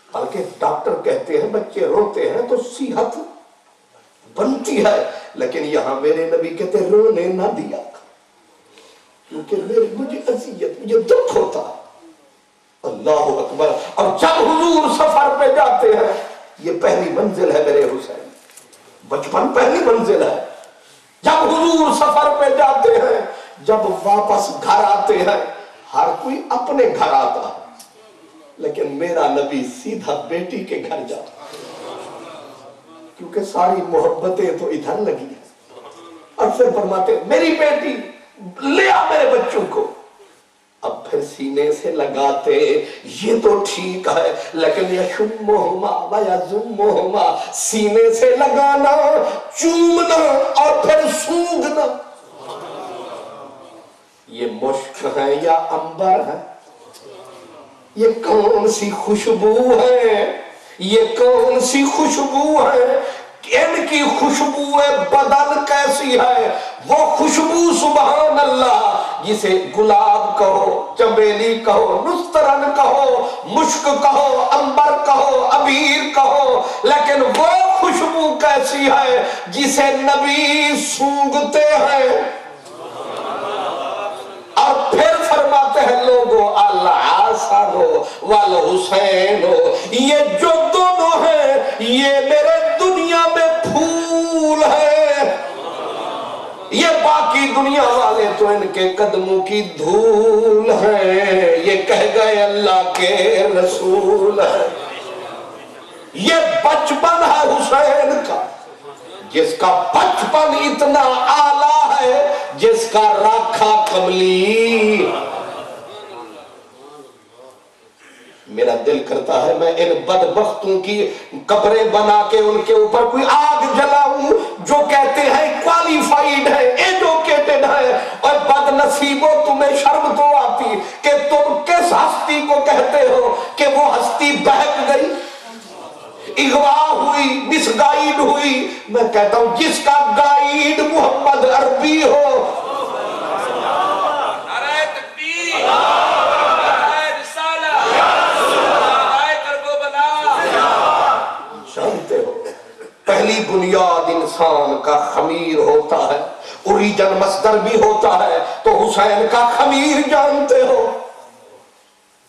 بلکہ ڈاکٹر کہتے ہیں بچے روتے ہیں تو صحت بنتی ہے لیکن یہاں میرے نبی کہتے رونے نہ دیا کیونکہ مجھے اذیت مجھے دکھ ہوتا ہے اللہ اکبر اور جب حضور سفر پہ جاتے ہیں یہ پہلی منزل ہے میرے حسین بچپن پہلی منزل ہے جب حضور سفر پہ جاتے ہیں جب واپس گھر آتے ہیں ہر کوئی اپنے گھر آتا ہے لیکن میرا نبی سیدھا بیٹی کے گھر جاتا کیونکہ ساری محبتیں تو ادھر لگی ہیں اور پھر فرماتے میری بیٹی لیا میرے بچوں کو اب پھر سینے سے لگاتے یہ تو ٹھیک ہے لیکن یشمہما ویزمہما سینے سے لگانا چومنا اور پھر سونگنا یہ مشک ہے یا عنبر ہے یہ کون سی خوشبو ہے یہ کون سی خوشبو ہے ان کی خوشبو بدن کیسی ہے وہ خوشبو سبحان اللہ جسے گلاب کہو چمیلی کہو نسترن کہو مشک کہو عنبر کہو عبیر کہو لیکن وہ خوشبو کیسی ہے جسے نبی سونگتے ہیں اور پھر فرماتے ہیں لوگوں الحسن والحسین یہ جو دونوں ہیں یہ میرے دنیا میں پھول ہے یہ باقی دنیا والے تو ان کے قدموں کی دھول ہے یہ کہہ گئے اللہ کے رسول ہے یہ بچپن ہے حسین کا جس کا بچپن اتنا اعلیٰ ہے جس کا راکھا کملی میرا دل کرتا ہے میں ان بدبختوں کی قبریں بنا کے ان کے اوپر کوئی آگ جلاؤں جو کہتے ہیں کوالیفائیڈ ہے ایجوکیٹڈ ہے اور بد نصیبوں تمہیں شرم تو آتی کہ تم کس ہستی کو کہتے ہو کہ وہ ہستی بہک گئی اغوا ہوئی مس گائیڈ ہوئی میں کہتا ہوں جس کا گائیڈ محمد عربی ہو جانتے ہو پہلی بنیاد انسان کا خمیر ہوتا ہے اوریجن مصدر بھی ہوتا ہے تو حسین کا خمیر جانتے ہو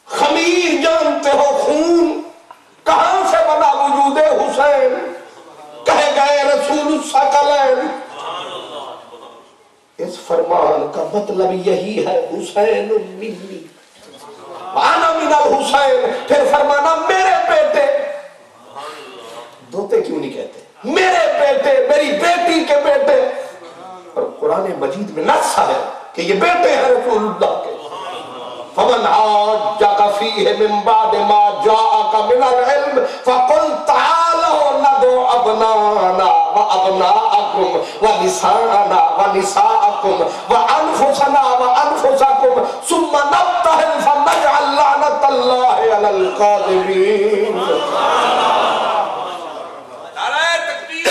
خمیر جانتے ہو خون کہاں سے بنا وجود حسین کہے گئے رسول الثقلین اس فرمان کا مطلب یہی ہے حسین منی وانا من الحسین پھر فرمانا میرے بیٹے دوتے کیوں نہیں کہتے میرے بیٹے میری بیٹی کے بیٹے اور قرآن مجید میں نص ہے کہ یہ بیٹے ہیں رسول اللہ کے فمن عاجك فيه من بعد ما جاءك من العلم فقل تعالوا ندعو أبناءنا وأبناءكم ونساءنا ونساءكم وأنفسنا وأنفسكم ثم نبتهل فنجعل لعنة الله على الكاذبين. نعرہ تکبیر.